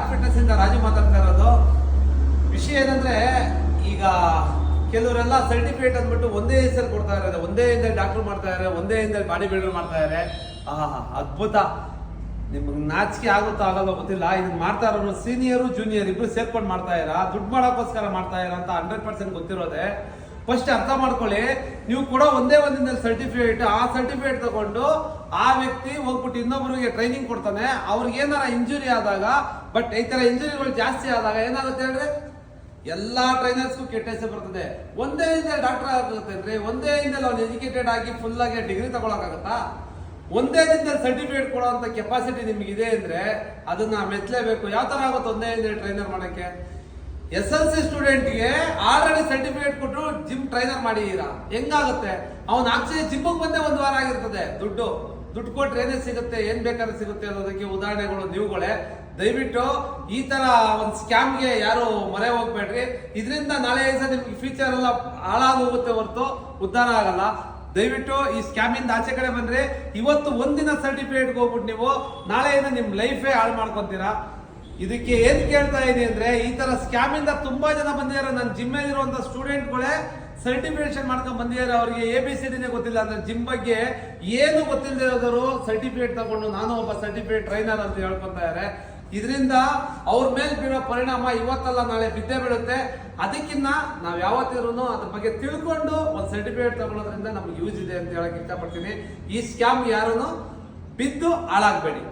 Star fitness ಇಂದ ರಾಜು ಮಾತಾಡ್ತಾ ಇರೋದು. ವಿಷಯ ಏನಂದ್ರೆ, ಈಗ ಕೆಲವರೆಲ್ಲ ಸರ್ಟಿಫಿಕೇಟ್ ಅಂದ್ಬಿಟ್ಟು ಒಂದೇ ಹೆಸರು ಕೊಡ್ತಾ ಇದ್ದಾರೆ, ಒಂದೇ ಹಿಂದೆ ಡಾಕ್ಟರ್ ಮಾಡ್ತಾ ಇದ್ದಾರೆ, ಒಂದೇ ಹಿಂದೆ ಬಾಡಿ ಬಿಲ್ಡರ್ ಮಾಡ್ತಾ ಇದ್ದಾರೆ. ಅದ್ಭುತ. ನಿಮ್ಗೆ ನಾಚಿಕೆ ಆಗುತ್ತೋ ಆಗಲ್ಲ ಗೊತ್ತಿಲ್ಲ. ಇದನ್ನ ಮಾಡ್ತಾ ಇರೋರು ಸೀನಿಯರು ಜೂನಿಯರ್ ಇಬ್ರು ಸೇರ್ಕೊಂಡು ಮಾಡ್ತಾ ಇರಾ, ದುಡ್ಡು ಮಾಡೋಕ್ಕೋಸ್ಕರ ಮಾಡ್ತಾ ಇರ ಅಂತ 100% ಗೊತ್ತಿರೋದೆ. ಫಸ್ಟ್ ಅರ್ಥ ಮಾಡ್ಕೊಳ್ಳಿ. ನೀವು ಕೊಡೋ ಒಂದೇ ಒಂದಿನ ಸರ್ಟಿಫಿಕೇಟ್, ಆ ಸರ್ಟಿಫಿಕೇಟ್ ತಗೊಂಡು ಆ ವ್ಯಕ್ತಿ ಹೋಗ್ಬಿಟ್ಟು ಇನ್ನೊಬ್ಬರಿಗೆ ಟ್ರೈನಿಂಗ್ ಕೊಡ್ತಾನೆ. ಅವ್ರಿಗೆ ಏನಾರ ಇಂಜುರಿ ಆದಾಗ, ಬಟ್ ಈ ತರ ಇಂಜುರಿಗಳು ಜಾಸ್ತಿ ಆದಾಗ ಏನಾಗುತ್ತೆ ಹೇಳ್ರಿ, ಎಲ್ಲಾ ಟ್ರೈನರ್ಸ್ಗೂ ಕೆಟ್ಟ ಹೆಸರು ಬರ್ತದೆ. ಒಂದೇ ಹಿಂದೆ ಡಾಕ್ಟರ್ ಆಗುತ್ತೆ ಅಂದ್ರೆ, ಒಂದೇ ಹಿಂದೆ ಅವ್ನು ಎಜುಕೇಟೆಡ್ ಆಗಿ ಫುಲ್ ಆಗಿ ಡಿಗ್ರಿ ತಗೊಳಕಾಗತ್ತಾ? ಒಂದೇ ದಿನದಲ್ಲಿ ಸರ್ಟಿಫಿಕೇಟ್ ಕೊಡುವಂತ ಕೆಪಾಸಿಟಿ ನಿಮ್ಗಿದೆ ಅಂದ್ರೆ ಅದನ್ನ ಮೆಚ್ಚಲೇಬೇಕು. ಯಾವ ತರ ಆಗುತ್ತೆ ಒಂದೇ ಹಿಂದೆ ಟ್ರೈನರ್ ಮಾಡಕ್ಕೆ? SLC ಸ್ಟೂಡೆಂಟ್ಗೆ ಆಲ್ರೆಡಿ ಸರ್ಟಿಫಿಕೇಟ್ ಕೊಟ್ಟರು ಜಿಮ್ ಟ್ರೈನರ್ ಮಾಡಿದೀರಾ, ಹೆಂಗಾಗುತ್ತೆ? ಅವ್ನು ಆಕ್ಚುಲಿ ಜಿಮ್ಗೆ ಬಂದೇ 1 ವಾರ ಆಗಿರ್ತದೆ. ದುಡ್ಡು ಕೊಟ್ರೆ ಏನೇ ಸಿಗುತ್ತೆ, ಏನ್ ಬೇಕಾದ್ರೆ ಸಿಗುತ್ತೆ ಅನ್ನೋದಕ್ಕೆ ಉದಾಹರಣೆಗಳು ನೀವುಗಳೇ. ದಯವಿಟ್ಟು ಈ ತರ ಒಂದು ಸ್ಕ್ಯಾಮ್ಗೆ ಯಾರು ಮೊರೆ ಹೋಗ್ಬೇಡ್ರಿ. ಇದರಿಂದ ನಾಳೆ ದಿವಸ ನಿಮ್ಗೆ ಫ್ಯೂಚರ್ ಎಲ್ಲ ಹಾಳಾಗೋಗುತ್ತೆ ಹೊರತು ಉದ್ಧಾರ ಆಗಲ್ಲ. ದಯವಿಟ್ಟು ಈ ಸ್ಕ್ಯಾಮಿಂದ ಆಚೆ ಕಡೆ ಬಂದ್ರೆ, ಇವತ್ತು ಒಂದಿನ ಸರ್ಟಿಫಿಕೇಟ್ಗೆ ಹೋಗ್ಬಿಟ್ಟು ನೀವು ನಾಳೆಯಿಂದ ನಿಮ್ ಲೈಫೇ ಹಾಳು ಮಾಡ್ಕೊಂತೀರಾ. ಇದಕ್ಕೆ ಏನ್ ಕೇಳ್ತಾ ಇದೀನಿ ಅಂದ್ರೆ, ಈ ತರ ಸ್ಕ್ಯಾಮ್ ಇಂದ ತುಂಬಾ ಜನ ಬಂದಿದ್ದಾರೆ. ನನ್ನ ಜಿಮ್ ಇರುವಂತ ಸ್ಟೂಡೆಂಟ್ಗಳೇ ಸರ್ಟಿಫಿಕೇಶನ್ ಮಾಡ್ಕೊಂಡ್ ಬಂದಿದ್ದಾರೆ. ಅವರಿಗೆ ABCD ಗೊತ್ತಿಲ್ಲ ಅಂದ್ರೆ ಜಿಮ್ ಬಗ್ಗೆ ಏನು ಗೊತ್ತಿಲ್ಲದೆ ಇರೋರು ಸರ್ಟಿಫಿಕೇಟ್ ತಗೊಂಡು ನಾನು ಒಬ್ಬ ಸರ್ಟಿಫಿಕೇಟ್ ಟ್ರೈನರ್ ಅಂತ ಹೇಳ್ಕೊಂತ ಇದ್ದಾರೆ. ಇದರಿಂದ ಅವ್ರ ಮೇಲೆ ಬೀಳೋ ಪರಿಣಾಮ ಇವತ್ತಲ್ಲ ನಾಳೆ ಬಿದ್ದೇ ಬೀಳುತ್ತೆ. ಅದಕ್ಕಿಂತ ನಾವ್ ಯಾವತ್ತಿರೂ ಅದ್ರ ಬಗ್ಗೆ ತಿಳ್ಕೊಂಡು ಒಂದು ಸರ್ಟಿಫಿಕೇಟ್ ತಗೊಳ್ಳೋದ್ರಿಂದ ನಮ್ಗೆ ಯೂಸ್ ಇದೆ ಅಂತ ಹೇಳಕ್ ಇಷ್ಟಪಡ್ತೀನಿ. ಈ ಸ್ಕ್ಯಾಮ್ ಯಾರನ್ನು ಬಿದ್ದು ಹಾಳಾಗ್ಬೇಡಿ.